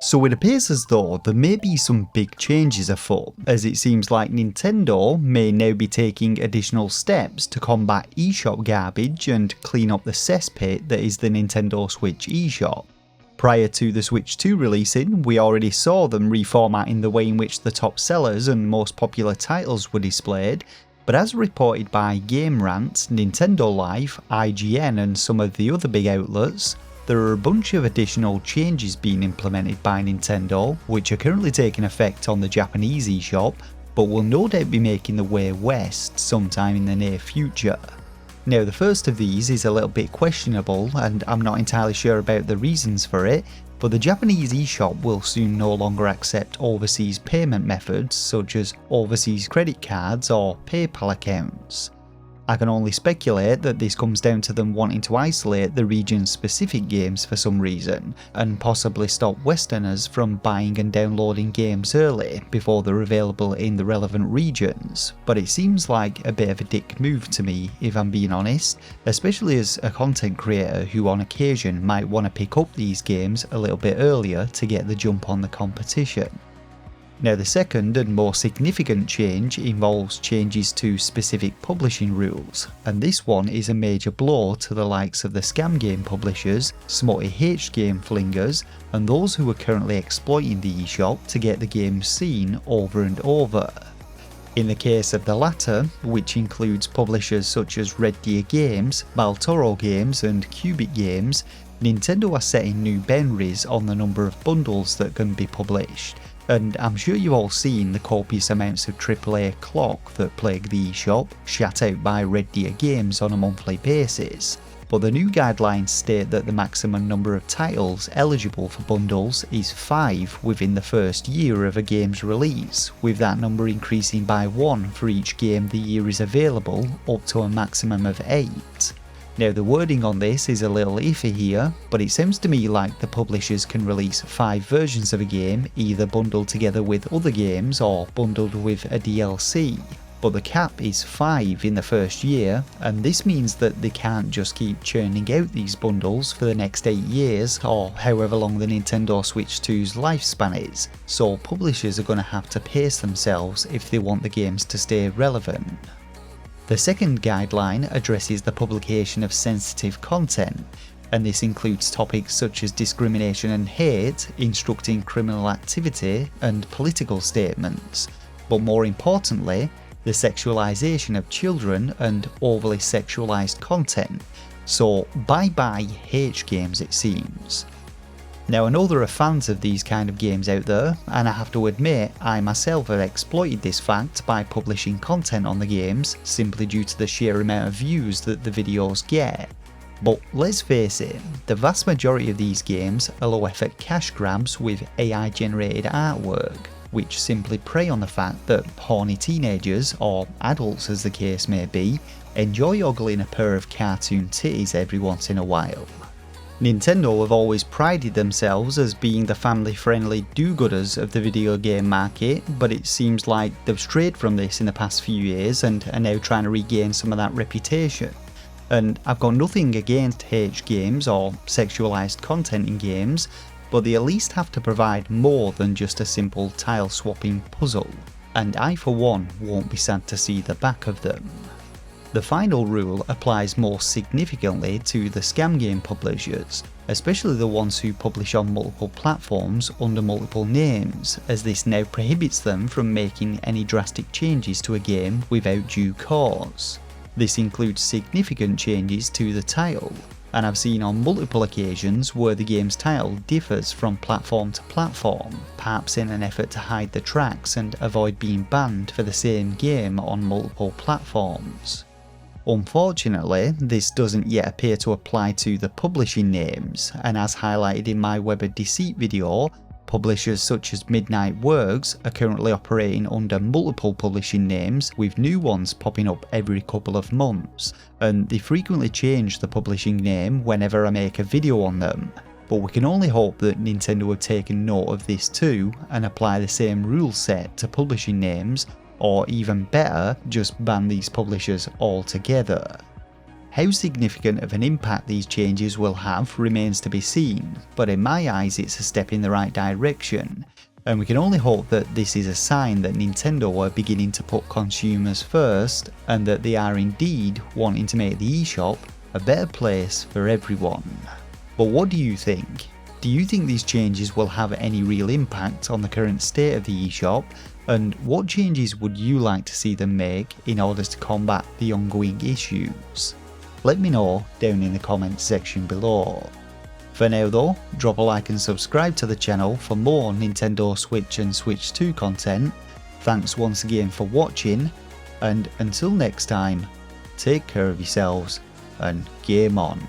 So it appears as though there may be some big changes afoot, as it seems like Nintendo may now be taking additional steps to combat eShop garbage and clean up the cesspit that is the Nintendo Switch eShop. Prior to the Switch 2 releasing, we already saw them reformatting the way in which the top sellers and most popular titles were displayed, but as reported by Game Rant, Nintendo Life, IGN and some of the other big outlets, there are a bunch of additional changes being implemented by Nintendo, which are currently taking effect on the Japanese eShop, but will no doubt be making the way west sometime in the near future. Now the first of these is a little bit questionable, and I'm not entirely sure about the reasons for it, but the Japanese eShop will soon no longer accept overseas payment methods such as overseas credit cards or PayPal accounts. I can only speculate that this comes down to them wanting to isolate the region's specific games for some reason, and possibly stop Westerners from buying and downloading games early before they're available in the relevant regions, but it seems like a bit of a dick move to me if I'm being honest, especially as a content creator who on occasion might want to pick up these games a little bit earlier to get the jump on the competition. Now the second and more significant change involves changes to specific publishing rules, and this one is a major blow to the likes of the scam game publishers, smutty H game flingers, and those who are currently exploiting the eShop to get the games seen over and over. In the case of the latter, which includes publishers such as RedDeer Games, Baltoro Games and Qubic Games, Nintendo are setting new boundaries on the number of bundles that can be published. And I'm sure you've all seen the copious amounts of AAA Clock that plague the eShop, shat out by RedDeer Games on a monthly basis. But the new guidelines state that the maximum number of titles eligible for bundles is 5 within the first year of a game's release, with that number increasing by 1 for each game the year is available, up to a maximum of 8. Now the wording on this is a little iffy here, but it sounds to me like the publishers can release 5 versions of a game, either bundled together with other games or bundled with a DLC. But the cap is 5 in the first year, and this means that they can't just keep churning out these bundles for the next 8 years or however long the Nintendo Switch 2's lifespan is, so publishers are going to have to pace themselves if they want the games to stay relevant. The second guideline addresses the publication of sensitive content, and this includes topics such as discrimination and hate, instructing criminal activity, and political statements, but more importantly, the sexualization of children and overly sexualized content, so bye-bye H games it seems. Now I know there are fans of these kind of games out there, and I have to admit I myself have exploited this fact by publishing content on the games simply due to the sheer amount of views that the videos get. But let's face it, the vast majority of these games are low effort cash grabs with AI generated artwork, which simply prey on the fact that horny teenagers, or adults as the case may be, enjoy ogling a pair of cartoon titties every once in a while. Nintendo have always prided themselves as being the family-friendly do-gooders of the video game market, but it seems like they've strayed from this in the past few years and are now trying to regain some of that reputation. And I've got nothing against H games or sexualized content in games, but they at least have to provide more than just a simple tile-swapping puzzle, and I for one won't be sad to see the back of them. The final rule applies more significantly to the scam game publishers, especially the ones who publish on multiple platforms under multiple names, as this now prohibits them from making any drastic changes to a game without due cause. This includes significant changes to the title, and I've seen on multiple occasions where the game's title differs from platform to platform, perhaps in an effort to hide the tracks and avoid being banned for the same game on multiple platforms. Unfortunately, this doesn't yet appear to apply to the publishing names, and as highlighted in my Web of Deceit video, publishers such as Midnight Works are currently operating under multiple publishing names, with new ones popping up every couple of months, and they frequently change the publishing name whenever I make a video on them. But we can only hope that Nintendo have taken note of this too and apply the same rule set to publishing names, or even better, just ban these publishers altogether. How significant of an impact these changes will have remains to be seen, but in my eyes it's a step in the right direction, and we can only hope that this is a sign that Nintendo are beginning to put consumers first and that they are indeed wanting to make the eShop a better place for everyone. But what do you think? Do you think these changes will have any real impact on the current state of the eShop, and what changes would you like to see them make in order to combat the ongoing issues? Let me know down in the comments section below. For now though, drop a like and subscribe to the channel for more Nintendo Switch and Switch 2 content. Thanks once again for watching, and until next time, take care of yourselves and game on.